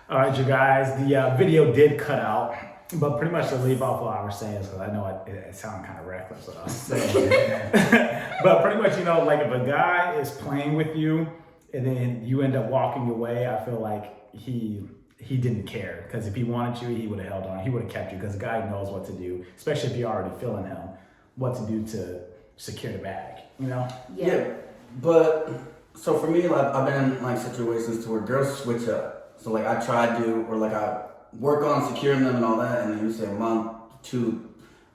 All right, you guys, the video did cut out, but pretty much to leave off what I was saying, because I know it sounded kind of reckless what I was saying. But pretty much, like if a guy is playing with you and then you end up walking away, I feel like he didn't care, because if he wanted you, he would have held on, he would have kept you, because the guy knows what to do, especially if you're already feeling him, what to do to secure the bag, Yeah, but so for me, like I've been in like situations to where girls switch up. So like I try to, or like I work on securing them and all that, and then you say a month, 2,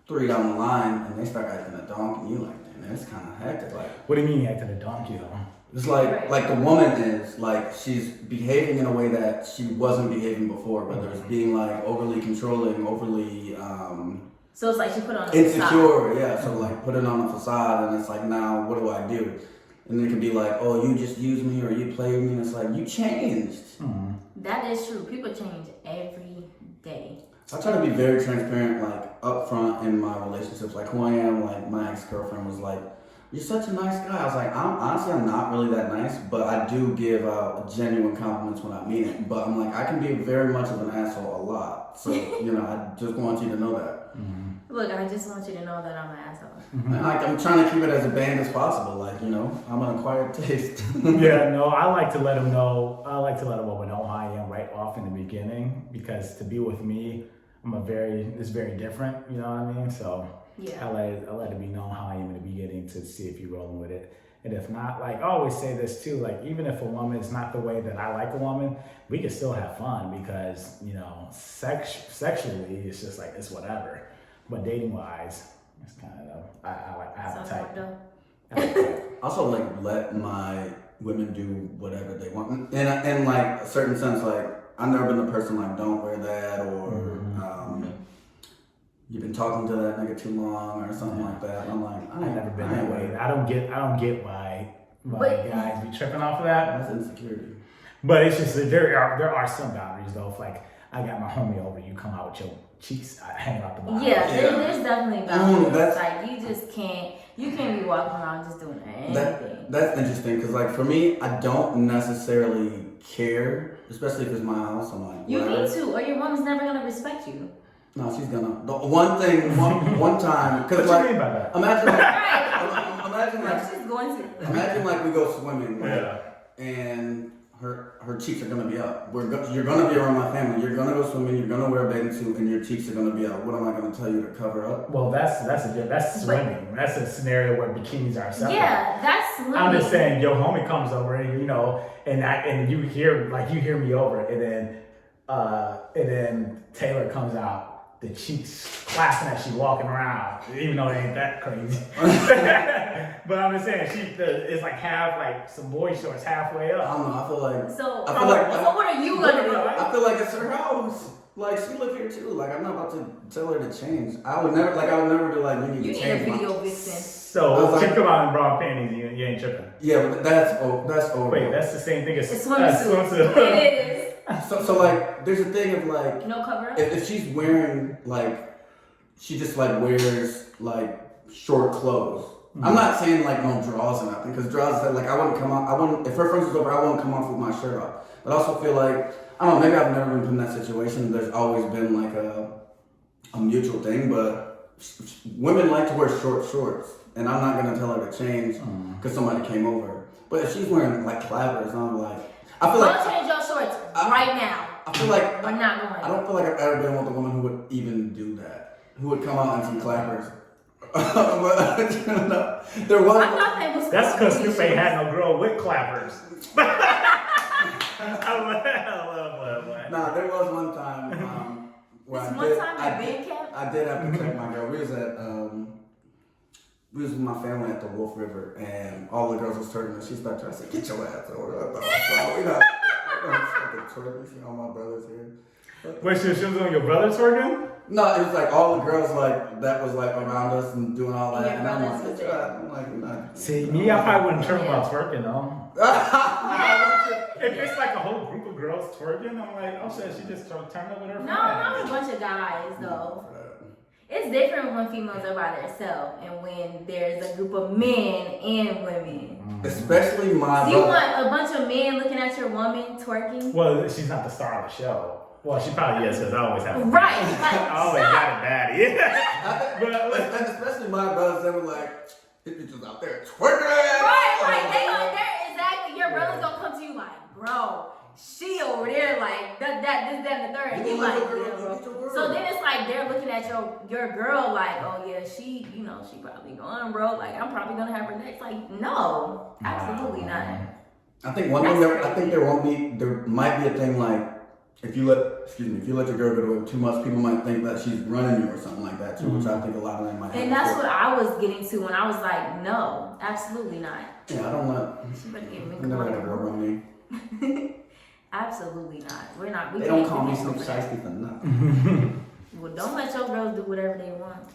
3 down the line, and they start acting a donkey. And you like, damn, that's kind of hectic. Like, what do you mean acting a donkey though? it's like the woman is like she's behaving in a way that she wasn't behaving before, whether it's being like overly controlling, overly So it's like she put on a insecure, facade. yeah. So like putting on a facade, and it's like, now what do I do? And it can be like, oh, you just use me or you play with me. And it's like, you changed. Mm-hmm. That is true. People change every day. I try to be very transparent, like upfront in my relationships, like who I am. Like my ex-girlfriend was like, "You're such a nice guy." I was like, I'm not really that nice, but I do give out genuine compliments when I mean it. But I'm like, I can be very much of an asshole a lot. So I just want you to know that. Mm-hmm. Look, I just want you to know that I'm an asshole. Mm-hmm. And like I'm trying to keep it as a band as possible. Like I'm an acquired taste. Yeah, no, I like to let them know. I like to let a woman know how I am right off in the beginning, because to be with me, it's very different. You know what I mean? So Yeah. I let it be known how I am in the beginning to see if you're rolling with it. And if not, like I always say this too, like even if a woman is not the way that I like a woman, we can still have fun, because sexually it's just like it's whatever. But dating wise, it's kind of I have a type. Also, like let my women do whatever they want, and in like a certain sense, like I've never been the person like don't wear that, or you've been talking to that nigga too long or something like that. And I'm like, I've never been that way. I don't get why guys be tripping off of that. That's insecurity. But it's just that there are some boundaries though. If like I got my homie over, you come out with your cheeks hanging out the bottom. Yeah, there's definitely boundaries. That's, like you just can't. You can't be walking around just doing anything. That's interesting, because like for me, I don't necessarily care, especially if it's my house. I'm like, you whatever. need to, or your woman's never gonna respect you. No, she's gonna. The one time, because What like, you mean by that? imagine like we go swimming, right? And her cheeks are gonna be up. You're gonna be around my family. You're gonna go swimming. You're gonna wear a bathing suit, and your cheeks are gonna be out. What am I gonna tell you to cover up? Well, that's swimming. That's a scenario where bikinis are acceptable. Yeah, that's swimming. I'm just saying, your homie comes over and you hear me over, and then Taylor comes out, the cheeks clapping as she walking around, even though it ain't that crazy. But I'm just saying, it's like half, like some boy shorts halfway I up. don't know. I feel like. So so what are you gonna do? I feel like it's her house. Like she live here too. Like I'm not about to tell her to change. I would never be like, you need to change. You need a video vixen. So chick come out in bra and panties, you ain't tripping. Yeah, but that's over. Wait, that's the same thing as It's swimsuit. It is. So like, there's a thing of like, No cover up. if she's wearing like, she just like wears like short clothes. Mm-hmm. I'm not saying like no drawers or nothing, because drawers like I wouldn't come out. If her friends was over, I wouldn't come off with my shirt off. But I also feel like, I don't know, maybe I've never been put in that situation. There's always been like a mutual thing, but women like to wear short shorts, and I'm not gonna tell her to change because somebody came over. But if she's wearing like clappers, I'm like, I feel like change your shorts right now. I feel like we're not going. I don't feel like I've ever been with a woman who would even do that, who would come out in some clappers. There was. That's because Snoop ain't had no girl with clappers. I love. Nah, there was one time where I did have to check my girl. We was with my family at the Wolf River, and all the girls was twerking, and she started trying to say, "Get your ass over there." We not fucking twerking. You know, my brother's here. Wait, she was on your brother twerking? No, it was like all the girls like that was like around us and doing all that, and I'm like, we're not. See, me, I probably wouldn't turn about twerking though. If it's like a whole group of girls twerking, I'm like, oh shit, she just turned up with her friend. No, not a bunch of guys though. It's different when females are by themselves and when there's a group of men and women. Especially my Do you brother. want a bunch of men looking at your woman twerking? Well, she's not the star of the show. Well, she probably is because I always have. Right. I always got it bad. Yeah. And especially my brothers, they were like, these bitches out there twerking. Right. They're exactly. Your brother's gonna come to you like, bro, she over there like that, this, that, and the third. And you like, yeah, bro. So then it's like they're looking at your girl like, oh yeah, she probably going, bro. Like I'm probably gonna have her next. Like, no, absolutely not. I think one thing there might be a thing like if you let your girl get away with too much, people might think that she's running you or something like that too, which I think a lot of them might have. And that's what I was getting to when I was like, no, absolutely not. Yeah, I don't let. She better get me I never had a girl run me. Absolutely not. We're not. We They can't don't call me do some that. shiesty for nothing. Well, don't let your girls do whatever they want.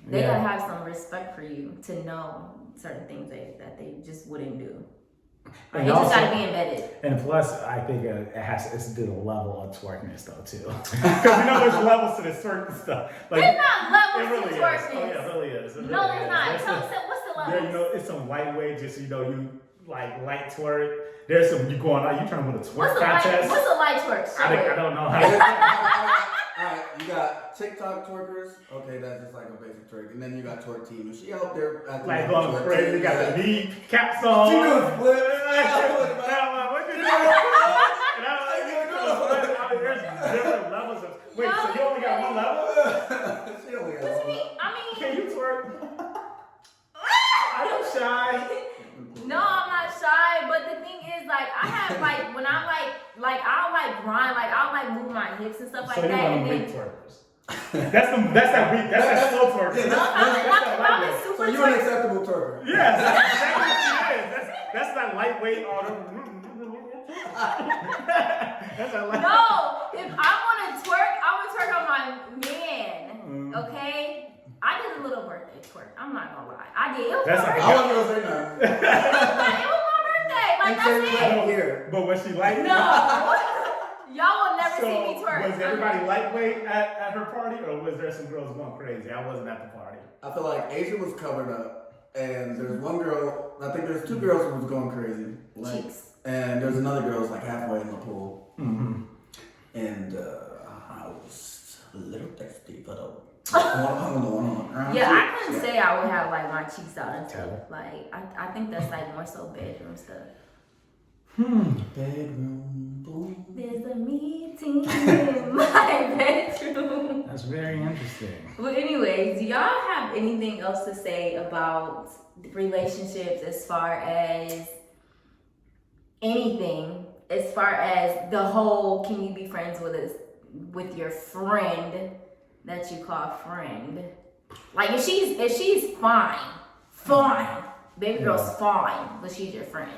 They Yeah. gotta have some respect for you to know certain things that they just wouldn't do. Like, And it just also- gotta be embedded. And plus, I think it's to the level of twerkness though too, because there's levels to this certain stuff. Like There's not it levels really to is. twerkness. Oh yeah, it really is. It No, really there's is. not. There's Tell some- me what's the There, level? it's some lightweight, just you like light twerk. There's some you going out, you trying to win a twerk contest. What's a light twerk? Show I it. don't know how. Alright, you got TikTok twerkers. Okay, that's just like a basic twerk. And then you got twerk team. And she out there acting Like a going twerk crazy, team. got the knee caps on. She doing flips. And I'm like, what you doing? And I'm like, you doing flips? I mean, there's different levels of. Wait, so you only got one level? She only got What you one. mean? I mean, Can you twerk? Are you shy? no, I'm not shy. But the thing is, like, I have like when I I'll like grind, like I'll like move my hips and stuff like So you that, want and to then. weak twerkers? That's that slow twerker. Yeah, No, I'm a lightweight. super So you're an twerk. acceptable twerker. Yes, that's exactly what she is. That's that lightweight or that's that light. No, if I want to twerk on my man. Okay, I did a little birthday twerk. I'm not gonna lie, I did. It was That's my like- I birthday. wasn't gonna say nothing. It was my birthday. Like that's it. Here. But was she light? No, y'all will never So see me twerk. was everybody lightweight at her party, or was there some girls going crazy? I wasn't at the party. I feel like Asia was covered up, and there's one girl. I think there's two girls who was going crazy. Like, Cheeks. and there's another girl who's like halfway in the pool, Mm-hmm. and I was a little thirsty, but one. Yeah, I couldn't say I would have like my cheeks out and stuff. Tell Like I think that's like more so bedroom stuff. Bedroom boom. There's a meeting in my bedroom. That's very interesting. Well, anyways, do y'all have anything else to say about relationships as far as anything? As far as the whole, can you be friends with your friend that you call friend? Like if she's fine, baby girl's fine, but she's your friend.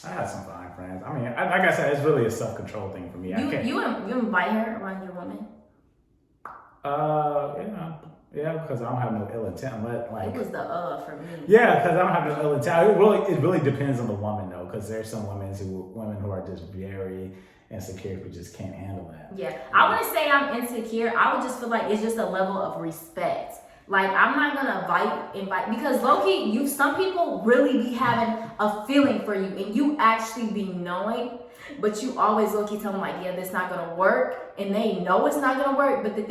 I had some fine friends. I mean, like I said, it's really a self-control thing for me. I can't. You invite her around your woman? Yeah, because I don't have no ill intent. But like, It was the for me. yeah, because I don't have no ill intent. It really depends on the woman though, because there's some women who are just very insecure who just can't handle that. Yeah, I wouldn't say I'm insecure. I would just feel like it's just a level of respect. Like I'm not gonna invite because low-key, some people really be having a feeling for you and you actually be knowing, but you always low-key tell them like, yeah, this not gonna work, and they know it's not gonna work. But the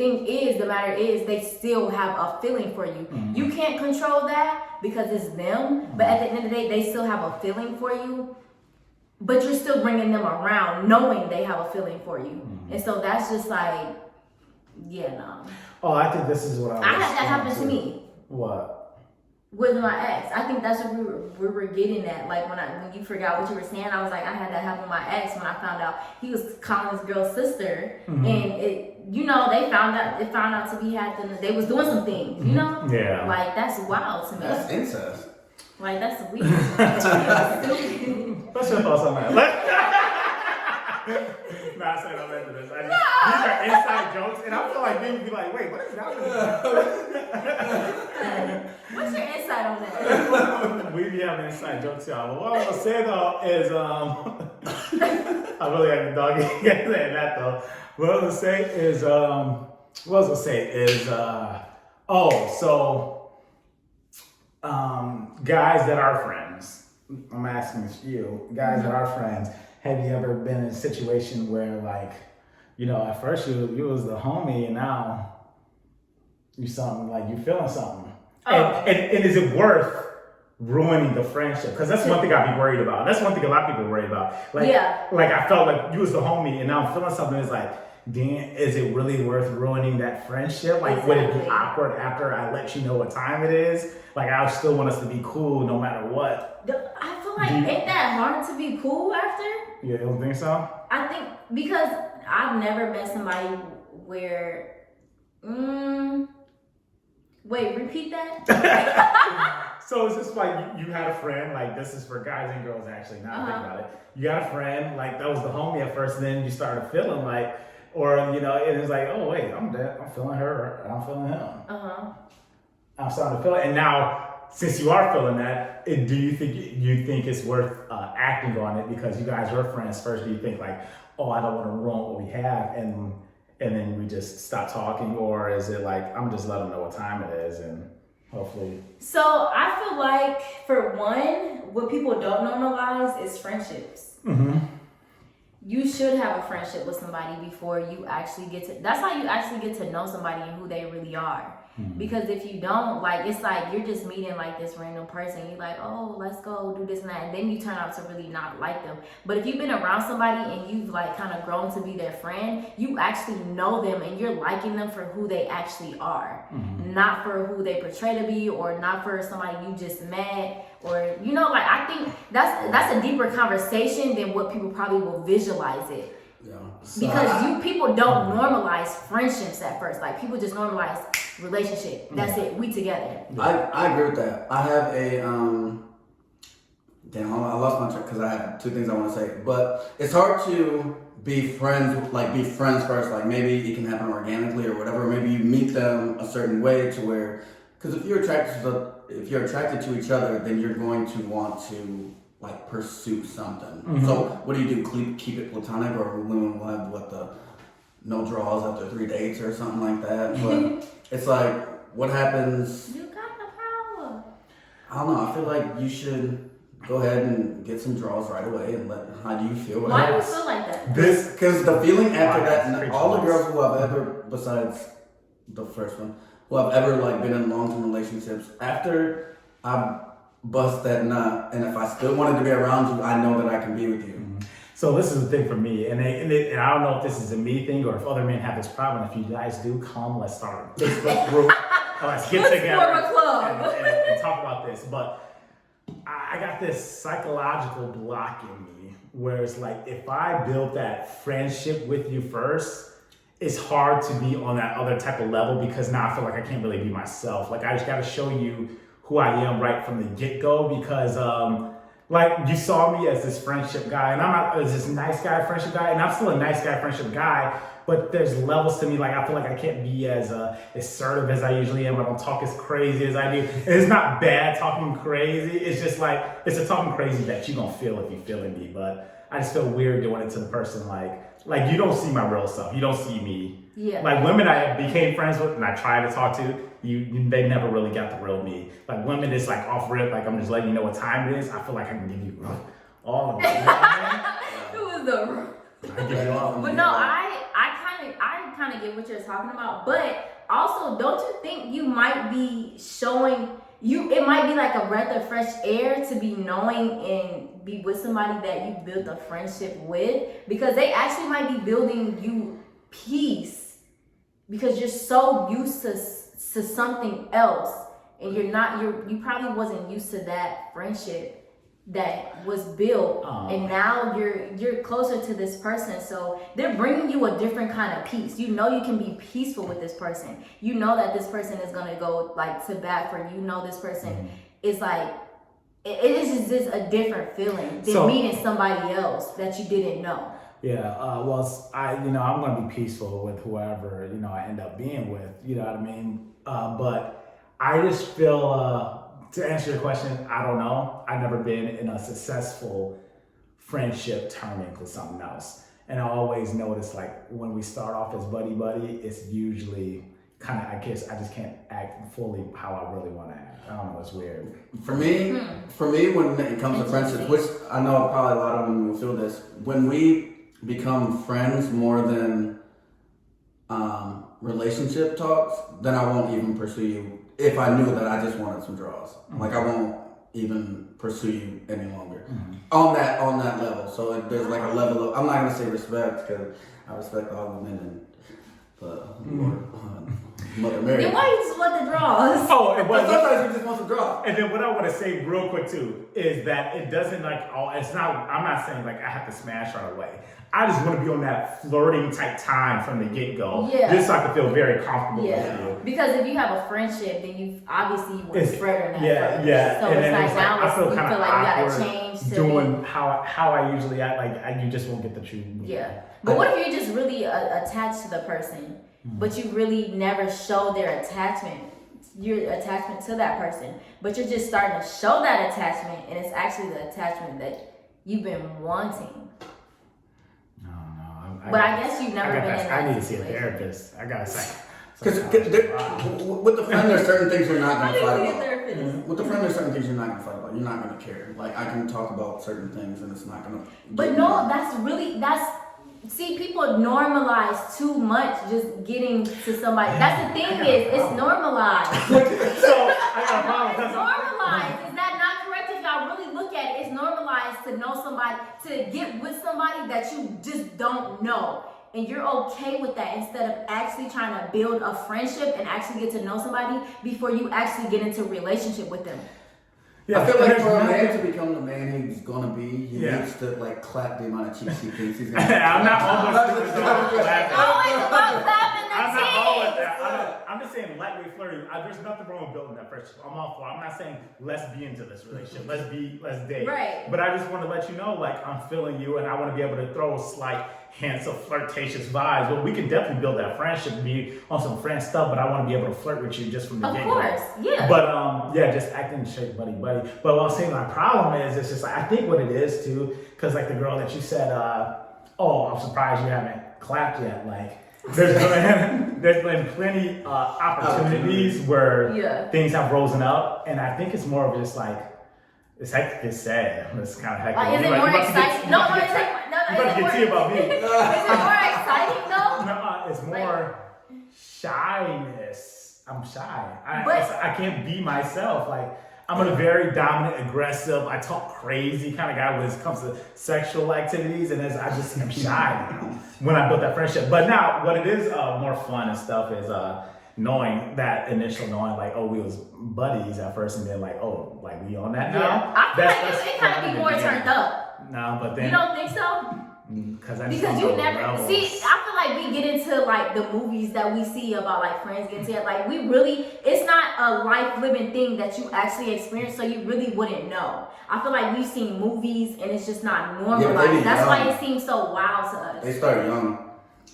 matter is, they still have a feeling for you. Mm-hmm. You can't control that because it's them. But at the end of the day, they still have a feeling for you. But you're still bringing them around knowing they have a feeling for you. Mm-hmm. And so that's just like, yeah, no. Oh, I think this is what I had that happen to me What? with my ex. I think that's what we were getting at. Like when you forgot what you were saying, I was like, I had that happen with my ex when I found out he was calling his girl's sister. Mm-hmm. And they found out to be they was doing some things, you know? Yeah. Like that's wild to me. That's incest. Like that's weird. Stupid. What's your thoughts on that? Nah, I said I'm into this. These are inside jokes, and I feel like people be like, wait, what is happening? What's your insight on that? We be having inside jokes, y'all. But what I was gonna say though is, I really had the dog saying that though. What I was gonna say is, guys that are friends, I'm asking this you, guys that are friends, have you ever been in a situation where like, you know, at first you was the homie and now you something like you feeling something. Oh. And is it worth ruining the friendship? Because that's one thing I'd be worried about. That's one thing a lot of people worry about. Like, like I felt like you was the homie and now I'm feeling something. It's like, Dan, is it really worth ruining that friendship? Like, would it be awkward after I let you know what time it is? Like, I still want us to be cool no matter what. I feel like ain't that hard to be cool after? You don't think so? I think because I've never met somebody where. Wait, repeat that. So it's just like you had a friend, like this is for guys and girls actually, now I think about it. You got a friend, like that was the homie at first, and then you started feeling like, or you know, it was like, oh wait, I'm feeling her, I'm feeling him. I'm starting to feel it, and now since you are feeling that, do you think it's worth acting on it because you guys were friends first? Do you think like, oh, I don't want to ruin what we have, and then we just stop talking, or is it like I'm just letting them know what time it is and hopefully? So I feel like for one, what people don't normalize is friendships. You should have a friendship with somebody before you actually get to. That's how you actually get to know somebody and who they really are. Because if you don't, like, it's like you're just meeting like this random person. You're like, oh, let's go do this and that. And then you turn out to really not like them. But if you've been around somebody and you've like kind of grown to be their friend, you actually know them and you're liking them for who they actually are. Not for who they portray to be or not for somebody you just met. Or, you know, like, I think that's a deeper conversation than what people probably will visualize it. Yeah. Because people don't normalize friendships at first. Like, people just normalize relationship. That's it. We together. I agree with that. I have a damn, I lost my track because I have two things I want to say. But it's hard to be friends first. Like maybe it can happen organically or whatever. Maybe you meet them a certain way to where, because if you're attracted to each other, then you're going to want to like pursue something. So what do? Keep it platonic, or women will have the no draws after 3 dates or something like that. But it's like, what happens? You got the power. I don't know. I feel like you should go ahead and get some draws right away and how do you feel? Why do you feel like that? Because the feeling after that, all the girls who I've ever, besides the first one, who I've ever like been in long-term relationships, after I bust that nut, and if I still wanted to be around you, I know that I can be with you. So this is the thing for me, and I don't know if this is a me thing or if other men have this problem. If you guys do come, let's start a Facebook group. Let's get together form a club. and talk about this. But I got this psychological block in me where it's like, if I build that friendship with you first, it's hard to be on that other type of level because now I feel like I can't really be myself. Like I just got to show you who I am right from the get-go because like you saw me as this friendship guy and I'm not as this nice guy friendship guy and I'm still a nice guy friendship guy, but there's levels to me. Like I feel like I can't be as assertive as I usually am. I don't talk as crazy as I do. And it's not bad talking crazy. It's just like, it's a talking crazy that you gonna feel if you feeling me, but I just feel weird doing it to the person like you don't see my real self. You don't see me. Yeah. Like women I became friends with and I try to talk to, they never really got the real me. Like women, it's like off rip, like I'm just letting you know what time it is. I feel like I can give you all of it. You know what I It was the. I give you all of But it. no, I kind of get what you're talking about. But also, don't you think you might be showing you? It might be like a breath of fresh air to be knowing and be with somebody that you built a friendship with, because they actually might be building you peace because you're so used to something else and you probably wasn't used to that friendship that was built, and now you're closer to this person, so they're bringing you a different kind of peace. You know you can be peaceful with this person. You know that this person is gonna go like to bat for you. You know this person is like it is just a different feeling than meeting somebody else that you didn't know. Yeah, well, I'm gonna be peaceful with whoever I end up being with. You know what I mean? But I just feel to answer your question, I don't know. I've never been in a successful friendship turning into something else, and I always notice like when we start off as buddy, it's usually kind of, I guess I just can't act fully how I really want to act. I don't know, it's weird. For me, when it comes to friendships, which I know probably a lot of women will feel this, when we become friends more than relationship talks, then I won't even pursue you if I knew that I just wanted some draws. Like I won't even pursue you any longer on that level. So there's like a level of, I'm not gonna say respect because I respect all women and Mother Mary. Then why you just want the draws? Oh, and But sometimes you just want some draws. And then what I want to say real quick too is that it doesn't it's not, I'm not saying like I have to smash right away. I just want to be on that flirting type time from the get-go. Yeah. Just so I can feel very comfortable with Yeah, you. because if you have a friendship, then you obviously want to It's- spread on that Yeah, first. yeah. So And it's then like now I feel you kind feel of like you awkward gotta change to doing how I usually act. Like you just won't get the truth. Yeah. But what if you're just really attached to the person, but you really never show their attachment, your attachment to that person, but you're just starting to show that attachment, and it's actually the attachment that you've been wanting. No. But I guess you've never been in that I need to see a situation. therapist. I gotta say. Because with the friend, there's certain things you're not Why gonna do you fight see a about. therapist? With the friend, there's certain things you're not gonna fight about. You're not gonna care. Like I can talk about certain things, and it's not gonna. But no, see, people normalize too much just getting to somebody. That's the thing it's normalized. So I got a problem. It's normalized. Is that not correct? If y'all really look at it, it's normalized to know somebody, to get with somebody that you just don't know. And you're okay with that instead of actually trying to build a friendship and actually get to know somebody before you actually get into a relationship with them. I feel like for a there's man to become the man he's gonna be, he needs to like clap the amount of cheeks he thinks he's gonna. I'm not almost doing Always about clapping the I'm not cheeks. always that. I'm just saying lightweight flirting. There's nothing wrong with building that friendship. I'm all for it. I'm not saying let's be into this relationship. Let's date. Right. But I just want to let you know, like, I'm feeling you and I want to be able to throw slight hints of flirtatious vibes. But we can definitely build that friendship, be on some friend stuff, but I want to be able to flirt with you just from the Of get-go. course, yeah. But yeah, just acting straight buddy. But what I'm saying, my problem is, it's just like, I think what it is too, because like the girl that you said, oh, I'm surprised you haven't clapped yet. Like, there's been plenty opportunities where things have risen up, and I think it's more of just like, it's hectic, it's sad. It's kind of hectic. Like, is it more exciting? No, is You about to it get tea about me. Is it more exciting though? No, it's more shyness. I'm shy. But- I can't be myself. Like, I'm a very dominant, aggressive, I talk crazy kind of guy when it comes to sexual activities, and I just am shy now when I built that friendship. But now, what it is more fun and stuff is knowing that initial knowing, like, oh, we was buddies at first, and then like, oh, like we on that now. Yeah. I feel like it kind of be more turned up. No, but then You don't think so? because You never see. I feel like we get into like the movies that we see about like friends getting together. Like we really, it's not a life living thing that you actually experience, so you really wouldn't know. I feel like we've seen movies and it's just not normalized. That's why it seems so wild to us. They start young.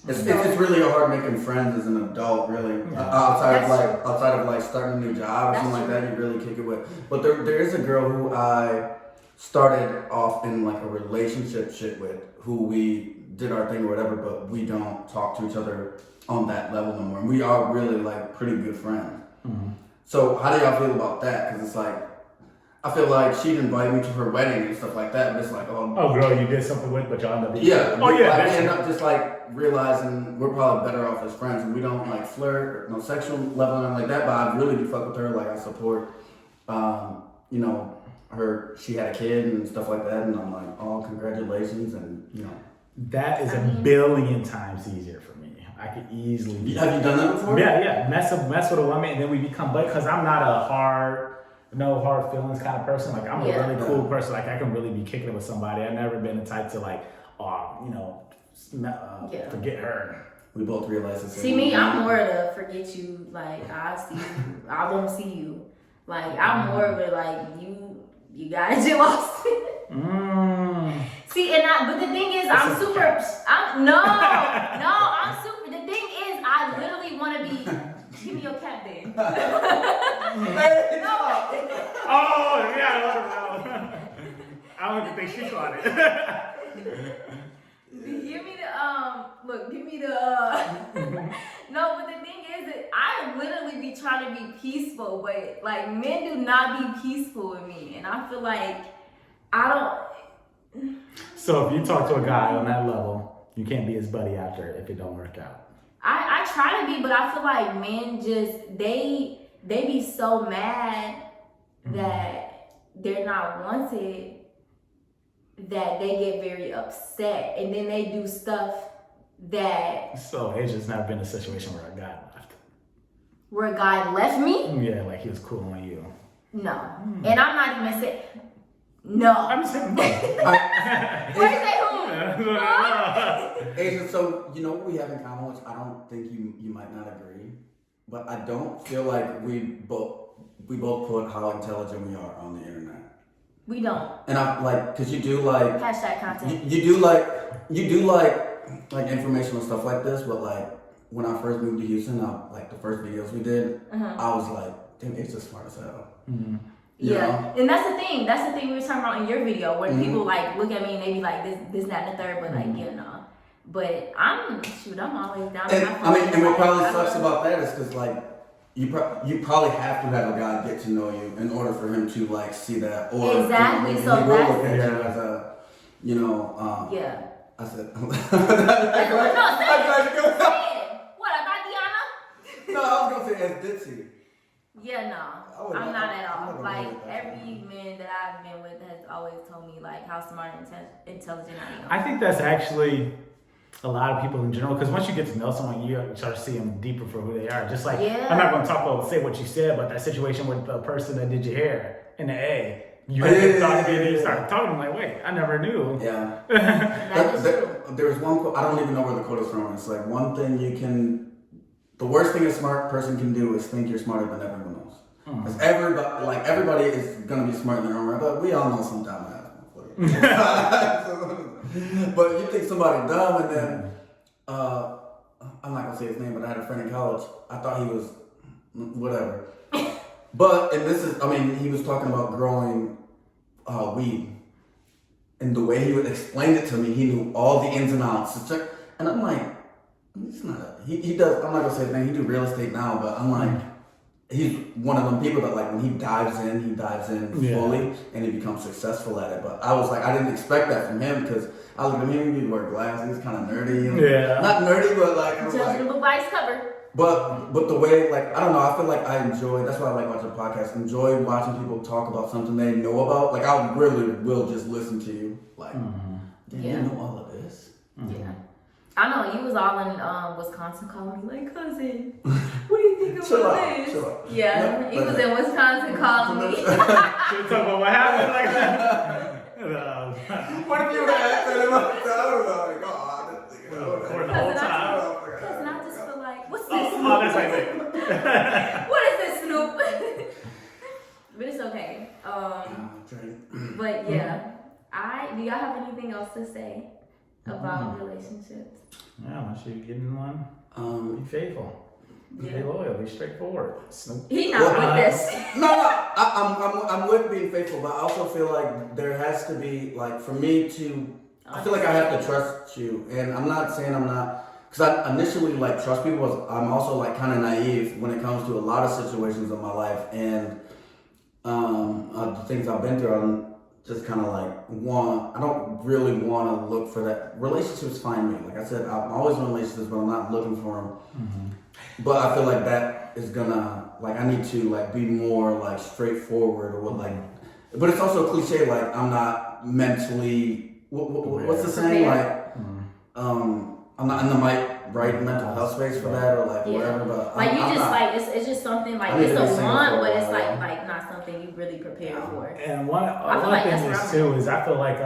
It's really hard making friends as an adult, really. Outside of like starting a new job or something like that, you really kick it with. But there is a girl who I started off in like a relationship shit with, who we did our thing or whatever, but we don't talk to each other on that level no more. And we are really like pretty good friends. Mm-hmm. So how do y'all feel about that? Because it's like, I feel like she'd invite me to her wedding and stuff like that, but it's like, oh, girl, you did something with, but y'all never. yeah. Oh, yeah. Like, we end up just like realizing we're probably better off as friends, and we don't like flirt or no sexual level and like that. But I really do fuck with her. Like I support, you know, her. She had a kid and stuff like that, and I'm like, oh, congratulations, and you know. That is a billion times easier for me. I could easily. Have you done that before? Yeah. Mess with a woman, and then we become buddies. Because I'm not a no hard feelings kind of person. Like, I'm a really cool person. Like, I can really be kicking it with somebody. I've never been the type to like, forget her. We both realize this. See me, I'm more to forget you. Like I see you, I won't see you. Like I'm more of a like you guys you lost. See, but the thing is, I'm super. I'm super. The thing is, I literally want to be. Give me your cap then. Oh yeah, I don't even think she caught it. Give me the look. Give me the. No, but the thing is, that I literally be trying to be peaceful, but like men do not be peaceful with me, and I feel like I don't. So if you talk to a guy on that level, you can't be his buddy after if it don't work out. I try to be, but I feel like men just they be so mad that they're not wanted that they get very upset, and then they do stuff that So Asia's never been in a situation where a guy left. where a guy left me. Yeah, like he was cool on you. No, and I'm not even saying no. I'm just saying. Where's that who? Asia, so you know what we have in common, which I don't think you might not agree, but I don't feel like we both put how intelligent we are on the internet. We don't. And I like, cause you do like Hashtag content. you do like informational stuff like this, but like when I first moved to Houston, like the first videos we did, I was like, damn, Asia's smart as hell. Mm-hmm. Yeah, and that's the thing. That's the thing we were talking about in your video, where people like look at me and they be like, this, that, and the third, but like, yeah, no. But I'm always down. And my I mean, and what probably I sucks don't- about that is because like you probably have to have a guy get to know you in order for him to like see that, or Exactly, you know, so he will that's- look at you as a, you know, Yeah. I said. No, say it. What about Deanna? No, I was gonna say as ditzy. Yeah, I no, would I'm not- not at I'm all. not Like gonna do that. every man that I've been with has always told me like how smart and intelligent I am. I think that's actually a lot of people in general, because once you get to know someone, you start to see them deeper for who they are. Just like, Yeah. I'm not going to say what you said, but that situation with the person that did your hair in the A, you Oh, had yeah, thought yeah, to me, and yeah, you yeah. started talking, I'm like, wait, I never knew. Yeah. That is true. There was one quote, I don't even know where the quote is from. It's like, one thing the worst thing a smart person can do is think you're smarter than everyone else. Because everybody is gonna be smart in their own right, but we all know sometimes that. But you think somebody dumb, and then I'm not gonna say his name, but I had a friend in college. I thought he was whatever. But he was talking about growing weed, and the way he would explain it to me, he knew all the ins and outs. And I'm like, he's not. He does. I'm not gonna say his name. He do real estate now, but I'm like, he's one of them people that like when he dives in fully, and he becomes successful at it. But I was like, I didn't expect that from him because I look at him, he wear glasses, kind of nerdy. Yeah. Not nerdy, but like, I was like, Judging the book by its cover. but the way, like, I don't know, I feel like I enjoy, that's why I like watching podcasts, enjoy watching people talk about something they know about. Like, I really will just listen to you. Like, damn, Yeah. you know all of this? Yeah. I know you was all in Wisconsin calling me like, cousin, what do you think about Chill out, this? chill out. Yeah, No, he was in Wisconsin calling me. Should we talk about what happened like that? What if you would have asked that about the time? Like, oh, this thing, For the whole time. Cousin, I just feel like, what's this? Oh, that's like it. What is this, Snoop? But it's okay. But yeah, do y'all have anything else to say about relationships? Yeah, once you get in one, be faithful. Be Yeah. loyal. Be straightforward. Snoop. He not with this. No, I'm with being faithful, but I also feel like there has to be, like, for me to, I feel like I have to trust you, and I'm not saying I'm not, because I initially, like, trust people, I'm also, like, kind of naive when it comes to a lot of situations in my life, and the things I've been through, I'm just kind of like, I don't really want to look for that. Relationships find me. Like I said, I'm always in relationships, but I'm not looking for them. But I feel like that is gonna, like, I need to, like, be more, like, straightforward or what, like, but it's also a cliche, like, I'm not mentally, what's the saying, like, I'm not in the right mental health space for that, or, like, whatever, but Like, I'm not. like, it's just something, like, I need it's to be a single want, for a but it's while, like not something you really prepared for. And one feel like thing that's is where I'm too is I feel like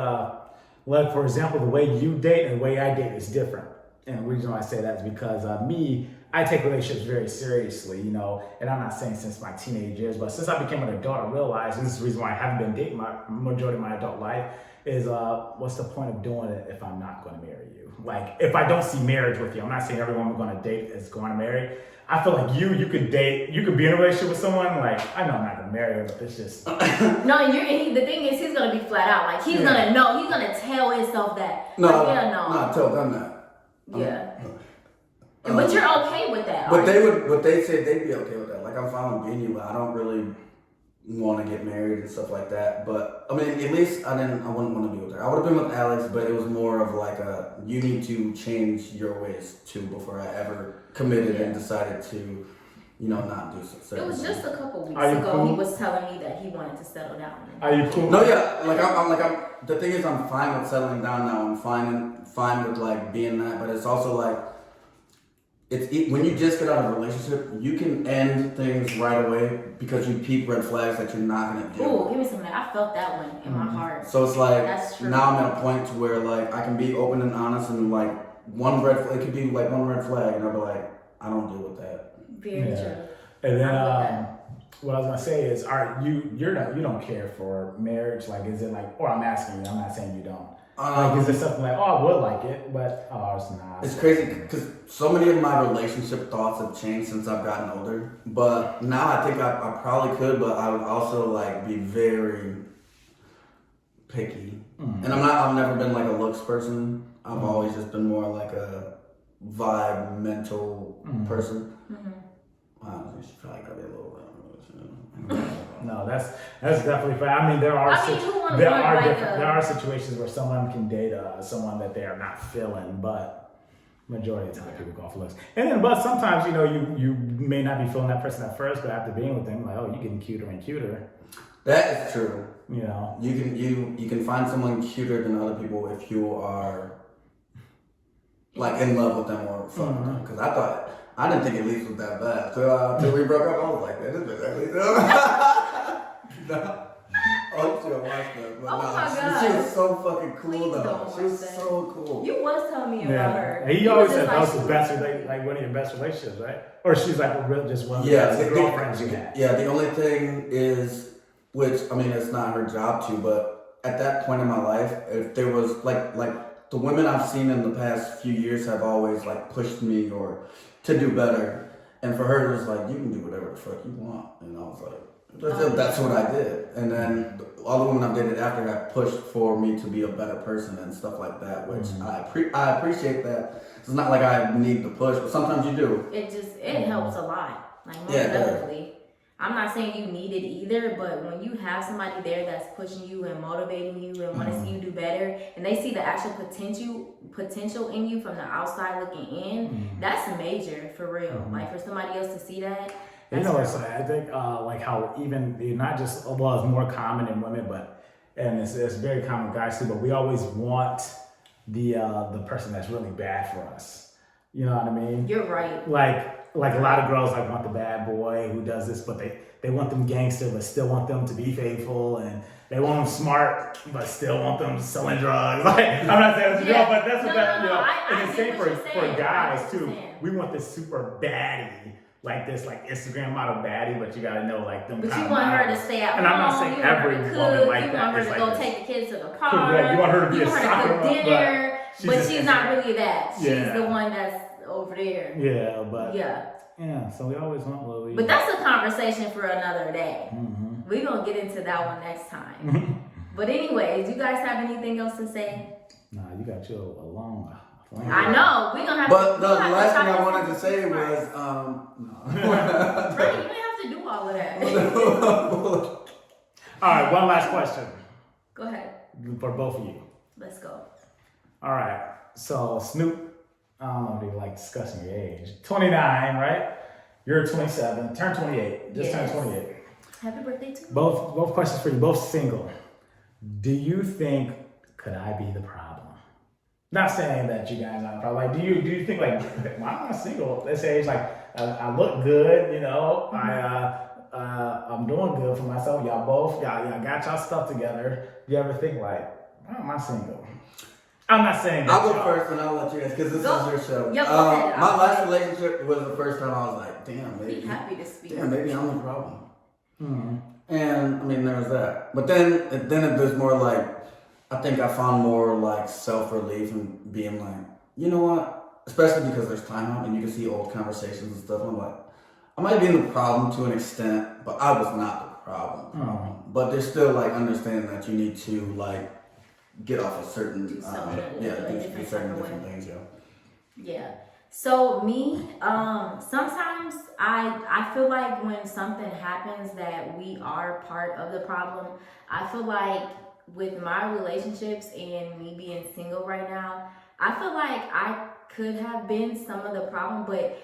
for example, the way you date and the way I date is different. And the reason why I say that is because I take relationships very seriously, you know, and I'm not saying since my teenage years, but since I became an adult, I realized, and this is the reason why I haven't been dating my majority of my adult life, is what's the point of doing it if I'm not going to marry you? Like, if I don't see marriage with you, I'm not saying everyone we're going to date is going to marry. I feel like you could date, you could be in a relationship with someone, like, I know I'm not going to marry her, but it's just... No, the thing is, he's gonna be flat out. Like, he's gonna know. He's gonna tell himself that. No, like, yeah, no. tell them that. Yeah. But you're okay with that. But they said they'd be okay with that. Like, I'm fine with being you, but I don't really want to get married and stuff like that. But I mean, at least I wouldn't want to be with her. I would have been with Alex, but it was more of like you need to change your ways too before I ever committed and decided to, not do so. It was just a couple weeks Are you ago. cool? He was telling me that he wanted to settle down. Are you cool? No, yeah, like the thing is, I'm fine with settling down now. I'm fine with like being that, but it's also like when you just get out of a relationship, you can end things right away because you peep red flags that you're not gonna do. Ooh, give me some of that. I felt that one in my heart. So it's like That's true. now I'm at a point to where like I can be open and honest and like it could be like one red flag and I'll be like, I don't deal with that. Very true. And then I love that. what I was gonna say is, all right, you don't care for marriage, like is it like, or I'm asking you, I'm not saying you don't. Like, is it something like, oh, I would like it, but it's not. It's crazy because so many of my relationship thoughts have changed since I've gotten older. But now I think I probably could, but I would also like be very picky. Mm-hmm. And I've never been like a looks person. I've always just been more like a vibe, mental person. You should probably be a little. No, that's definitely fair. I mean, there are situations where someone can date someone that they are not feeling, but majority of the time people go off looks. And then, but sometimes you may not be feeling that person at first, but after being with them, like, oh, you're getting cuter and cuter. That is true. You can find someone cuter than other people if you are like in love with them or fucking them. Because I didn't think Elise was that bad till we broke up. I was like, this is Elise. No. Oh, shit, I watched that. But Oh my God. She was so fucking cool Please though. don't She was watch that. so cool. You was telling me about her. And he You always was said just that was like, his best, like one of your best relationships, right? Or she's like just one of the Yeah, best girlfriends you had. Yeah, the only thing is, which I mean, it's not her job to, but at that point in my life, if there was like the women I've seen in the past few years have always like pushed me or to do better, and for her it was like, you can do whatever the fuck you want, and I was like, that's what I did, and then all the women I've dated after have pushed for me to be a better person and stuff like that, which I appreciate that. It's not like I need the push, but sometimes you do. It helps a lot. Like, most Yeah, it does. definitely. I'm not saying you need it either, but when you have somebody there that's pushing you and motivating you and want to see you do better, and they see the actual potential in you from the outside looking in, that's major for real. Like, for somebody else to see that. It's I think like how even not just it's more common in women, and it's very common with guys too. But we always want the person that's really bad for us. You know what I mean? You're right. Like a lot of girls want the bad boy who does this, but they want them gangster, but still want them to be faithful, and they want them smart, but still want them selling drugs. Like, I'm not saying it's a girl, but that's what and the same for guys too. We want this super baddie, like this Instagram model baddie, but you gotta know them. But you want her to stay at home. And I'm not saying every woman like that. You want her to go take the kids to the park. Correct. You want her to be you a want her soccer to cook mom, dinner, but she's not just- really that. She's Yeah. the one that's over there. Yeah, but Yeah. so we always want what we. But that's a conversation for another day. Mm-hmm. We're going to get into that one next time. But anyways, you guys have anything else to say? Nah, you got your long. I know. We're going to have But to. the last thing I wanted to say was, no. Right, you didn't have to do all of that. All right, one last question Go ahead. for both of you. Let's go. All right, so Snoop, I don't know if you like discussing your age. 29, right? You're 27, turn 28, just Yes. turned 28. Happy birthday to you. Both questions for you, both single. Do you think, could I be the problem? Not saying that you guys are the problem. Like, do you think why am I single at this age? I look good, I'm doing good for myself. Y'all got y'all stuff together. Do you ever think why am I single? I'm not saying that. I'll go first and I'll let you guys, because this is your show. Yep, go ahead. My last relationship was the first time I was like, damn, Be maybe happy to speak. maybe I'm the problem. Mm-hmm. And I mean, there was that. But then there's more I think I found more self-relief and being like, you know what? Especially because there's time out and you can see old conversations and stuff. I'm like, I might be in the problem to an extent, but I was not the problem. Mm-hmm. But there's still understanding that you need to get off of certain, Do something, do certain different different things, yeah. Yeah. So me, sometimes I feel like when something happens that we are part of the problem, I feel like with my relationships and me being single right now, I feel like I could have been some of the problem, but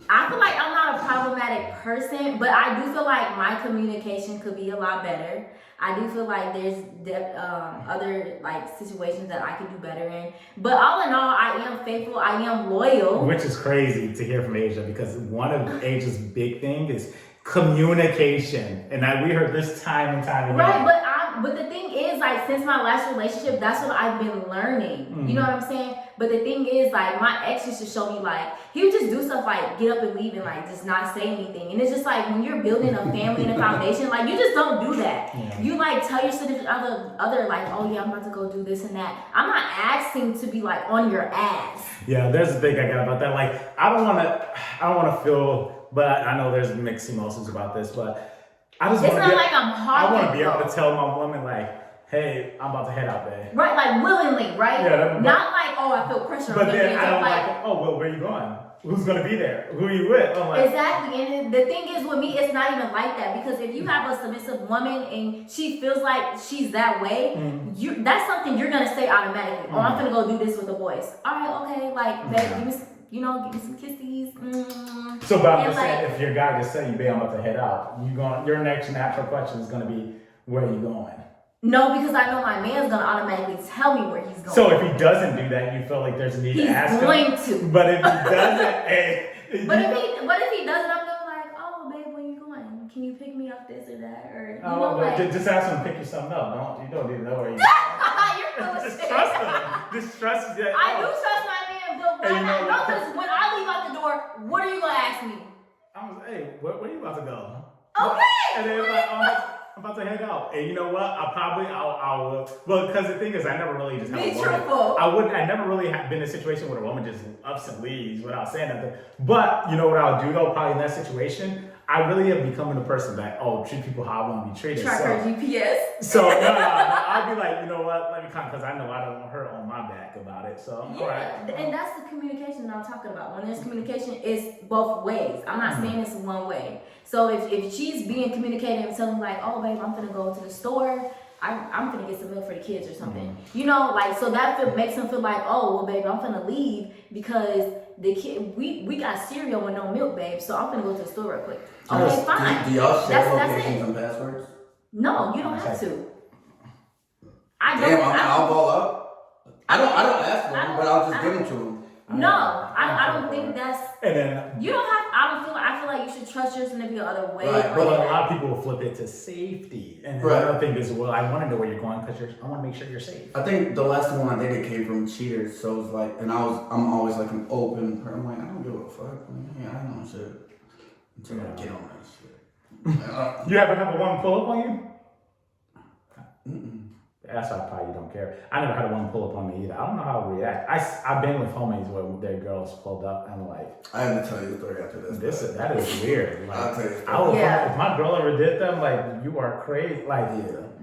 I feel like I'm not a problematic person, but I do feel like my communication could be a lot better. I do feel like there's other like situations that I could do better in. But all in all, I am faithful. I am loyal. Which is crazy to hear from Asia because one of Asia's big thing is communication, and we heard this time and time again. Right, but the thing is, like, since my last relationship, that's what I've been learning. You know what I'm saying? But the thing is, like, my ex used to show me, like, he would just do stuff like get up and leave and like just not say anything. And it's just like when you're building a family and a foundation, like you just don't do that. Yeah. You like tell your significant other like, oh yeah, I'm about to go do this and that. I'm not asking to be like on your ass. Yeah, there's a thing I got about that. Like, I don't want to feel, but I know there's mixed emotions about this, but I just It's want not to like I'm hard. I want to be able to tell my woman like, hey, I'm about to head out there. Right, like willingly, right? Yeah, not like, oh, I feel pressure. But on then me. I don't like, like, oh, well, where are you going? Who's gonna be there? Who are you with? I'm like, exactly, and the thing is with me, it's not even like that because if you have a submissive woman and she feels like she's that way, that's something you're gonna say automatically. Oh, I'm gonna go do this with the boys. All right, okay, like, babe, give me some, give me some kisses. So, but I'm just like, saying, if your guy just said, "Babe, I'm about to head out," your next natural question is gonna be, "Where are you going?" No, because I know my man's gonna automatically tell me where he's going. So if he doesn't do that, you feel like there's a need to ask him. He's going to. But if he doesn't, hey, But if he doesn't, I'm gonna be like, oh babe, where you going? Can you pick me up this or that? Or you know, but like, just ask him to pick you something up. You don't even know where you. you're full of Just shit. trust him. Just trust him. I do trust my man, but Hey, you know what? because when I leave out the door, what are you gonna ask me? Hey, where are you about to go? Okay. And then I'm about to head out. And you know what? I'll well, because the thing is, I never really just have Be a woman. truthful. I never really have been in a situation where a woman just ups and leaves without saying nothing. But you know what I'll do though? Probably in that situation, I really am becoming the person that, treat people how I want to be treated. Track her GPS. So I'll be like, you know what? Let me come because I know I don't want her on my back about it. So Yeah, all right. and that's the communication that I'm talking about. When there's communication, it's both ways. I'm not saying it's one way. So if she's being communicated and telling me like, oh babe, I'm gonna go to the store, I'm gonna get some milk for the kids or something. You know, like so that makes him feel like, oh well, babe, I'm gonna leave because the kid we got cereal with no milk, babe. So I'm gonna go to the store real quick. Okay, fine. Do y'all share That's locations it. and passwords? No, you don't have to. I Damn, don't. I'll ball up. I don't ask for them, but I'll just give them to them. No, I don't think that's. And then You don't have. I feel like you should trust your significant other way. Right, but a lot of people will flip it to safety. And Right. another thing is, well, I want to know where you're going because I want to make sure you're safe. I think the last one I dated came from cheaters, so it's like, and I'm always like an open person. I'm like, I don't give a fuck. Yeah, I know shit until I get on that shit. You ever have a woman pull up on you? Mm-mm. That's why probably you don't care. I never had a woman pull up on me either. I don't know how to react. I've been with homies where their girls pulled up and like, I have to tell you the story after this. that is weird. Like, I'll tell you the story. I would, Yeah. if my girl ever did that, like, you are crazy. Like,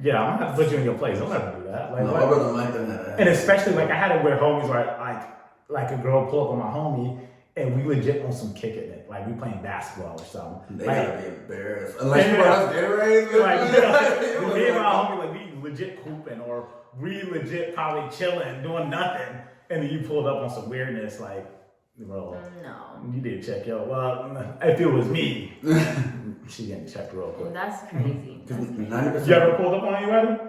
yeah, I'm gonna have to put you in your place. Don't ever do that. Like, No, what? my brother Mike done that. And especially like I had it where homies were like a girl pull up on my homie and we legit on some kicking it. Like we playing basketball or something. They like, gotta be embarrassed. Unless you brought us Gatorade. like me and my homie, like we legit hooping or we legit probably chilling, doing nothing. And then you pulled up on some weirdness like, bro, No, you did check yo. Well, if it was me, she getting checked real quick. that's crazy. 90%. You ever pulled up on anybody?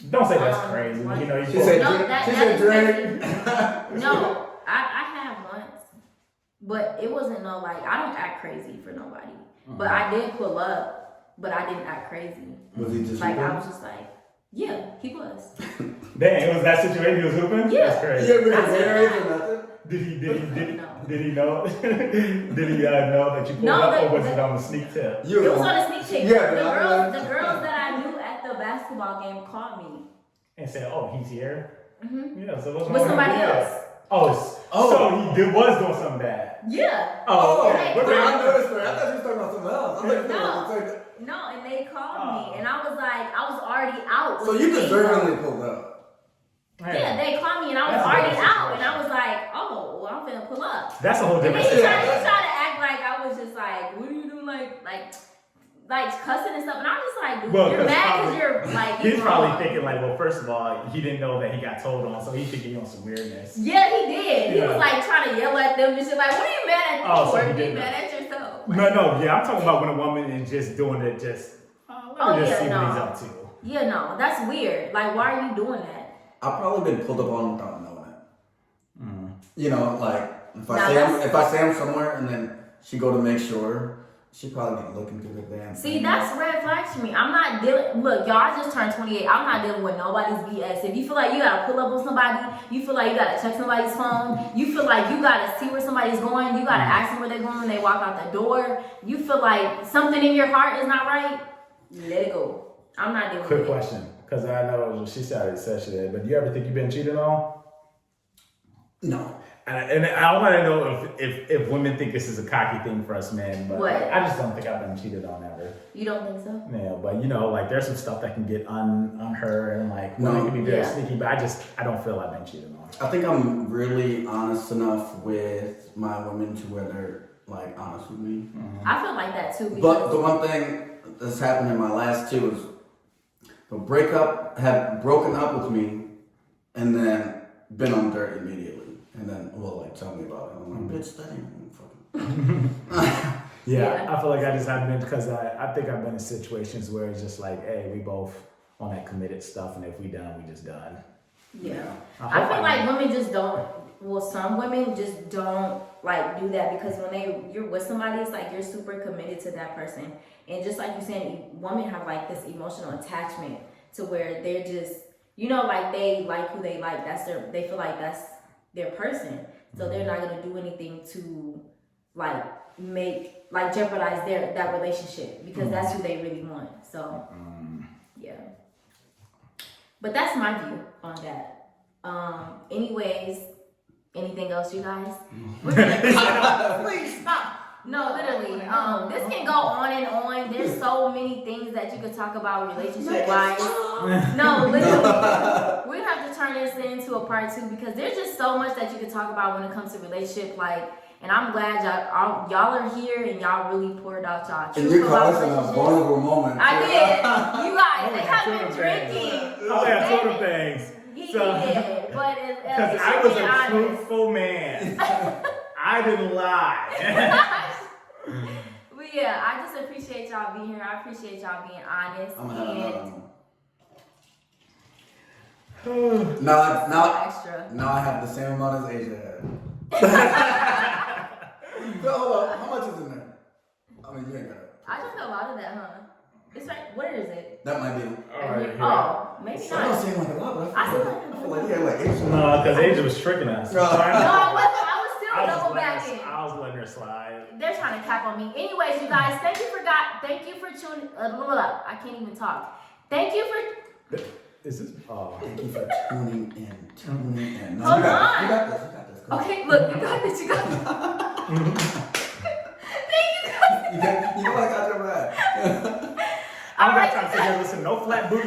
Don't say that's crazy. What? You know, you She pulled said, No, drink. that- She that said, is drink. No, I have once, but it wasn't no like I don't act crazy for nobody. But I did pull up, but I didn't act crazy. Was he just Like I hooping? was just like, yeah, he was. Dang, it was that situation he was hooping? Yeah. That's crazy. You ever I said Gatorade that. or nothing? Did he No. did he know did he know that you pulled No, up or the- was it on the sneak tip? You It was know. on a sneak peek. Yeah, the but the girls that I knew at the basketball game called me. And said, "Oh, he's here." Mm-hmm. Yeah. So what's wrong With him somebody doing else. that? Oh, Oh. so he was doing something bad. Yeah. Oh, okay. okay. What but I the- noticed that. I thought you were talking about something else. I thought you were talking about No, and they called Oh. me, and I was like, I was already out. So with you the thing. deservedly pulled up. Yeah, they called me, and I was That's a already different out, and I situation. was like, oh, well, I'm finna pull up. That's a whole And then different he tried situation. to act like I was just like, what are you doing? Like cussing and stuff. And I'm just like, dude, Well, you're 'cause mad probably- because you're like, He's you're probably wrong. thinking like, well, first of all, he didn't know that he got told on, so he thinking on some weirdness. Yeah, he did. He Yeah. was like trying to yell at them and shit. Like, what are you mad at? Oh, so for? he Be did mad that. at yourself. No, yeah, I'm talking about when a woman is just doing it, just let me just see what he's up to. Yeah, no, that's weird. Like, why are you doing that? I've probably been pulled up on without knowing it. Mm. You know, like if Now if I say I'm somewhere and then she go to make sure, she probably be looking through the damn. See, thing. that's red flags for me. I'm not dealing. Look, y'all, I just turned 28. I'm not dealing with nobody's BS. If you feel like you gotta pull up on somebody, you feel like you gotta check somebody's phone, you feel like you gotta see where somebody's going, you gotta ask them where they're going when they walk out the door. You feel like something in your heart is not right. Let it go. I'm not dealing Quick with it. question, because I know she said she did, but do you ever think you've been cheated on? No. And I want to know if women think this is a cocky thing for us men, but What? I just don't think I've been cheated on ever. You don't think so? Yeah, but you know, like there's some stuff that can get on her, and like women can be very Yeah. sneaky, but I don't feel I've been cheated on. I think I'm really honest enough with my women to where they're like honest with me. I feel like that too. But Because the one thing that's happened in my last two is the have broken up with me and then been on dirt immediately. And then will like tell me about it. I'm like, bitch, that ain't fucking. Yeah, Yeah. I feel like I just haven't been because I think I've been in situations where it's just like, hey, we both on that committed stuff, and if we done, we just done. yeah. I I hope feel I like women just don't. Well, some women just don't like do that because when you're with somebody, it's like you're super committed to that person, and just like you saying, women have like this emotional attachment to where they're just, like they like who they like. They feel like that's their person, so they're not gonna do anything to like jeopardize that relationship because that's who they really want. So yeah. But that's my view on that. Anyways, anything else, you guys? We're gonna please stop. No, literally. This can go on and on. There's so many things that you could talk about relationship wise. No, literally. We have to turn this into a part 2 because there's just so much that you could talk about when it comes to relationship. And I'm glad y'all are here and y'all really poured out y'all And truth you're about causing a relationships. vulnerable moment. I did. You guys, they Oh, have two been of them drinking. Oh yeah, two of things. He So- did, but Because I was a truthful man. I didn't lie. But yeah, I just appreciate y'all being here. I appreciate y'all being honest. I'm gonna have another and one. Now, extra. now I have the same amount as Asia had. But hold up, how much is in there? I mean, you ain't got it. I just got a lot of that, huh? It's right. Where is it? That might be. All right, here. Oh, maybe I don't not. seem like a lot, but I I feel feel like you had like Asia. No, because Asia was tricking us. No. No, I wasn't. I was still I was double letting her- backing. I was letting her slide. They're trying to cap on me. Anyways, you guys, thank you for tuning. I can't even talk. Thank you for. Is this? Oh. Thank you for tuning in. No, Hold you got on. this. You got this. You got this. Come on. Okay, look, you got this. You got this. Thank you guys. You know I got your back. I don't Alright. got time to sit here and listen to no flat boot.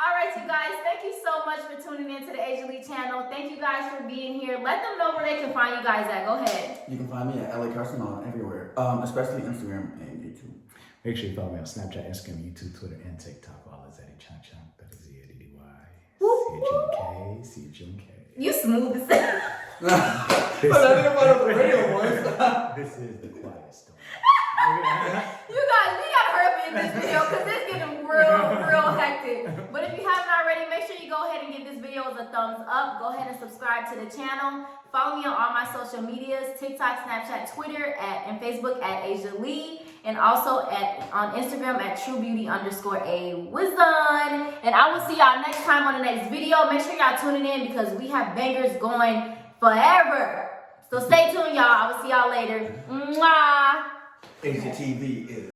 All right, you guys, thank you so much for tuning in to the Asia Lee channel. Thank you guys for being here. Let them know where they can find you guys at. Go ahead. You can find me at LA Carson on everywhere, especially Instagram and YouTube. Make sure you follow me on Snapchat, Instagram, YouTube, Twitter, and TikTok. All is Eddie Chunk Chunk. That is EDDY. CHUNK. You smooth as hell. This But I didn't put up the video once. This is the quiet storm. You guys, we gotta hurry up in this video because it's getting real hectic. But if you haven't already, make sure you go ahead and give this video a thumbs up. Go ahead and subscribe to the channel. Follow me on all my social medias, TikTok, Snapchat, Twitter, and Facebook at Asia Lee. And also on Instagram at TrueBeauty_A Wisdom. And I will see y'all next time on the next video. Make sure y'all tuning in because we have bangers going forever. So stay tuned, y'all. I will see y'all later. Mwah. Asia TV is.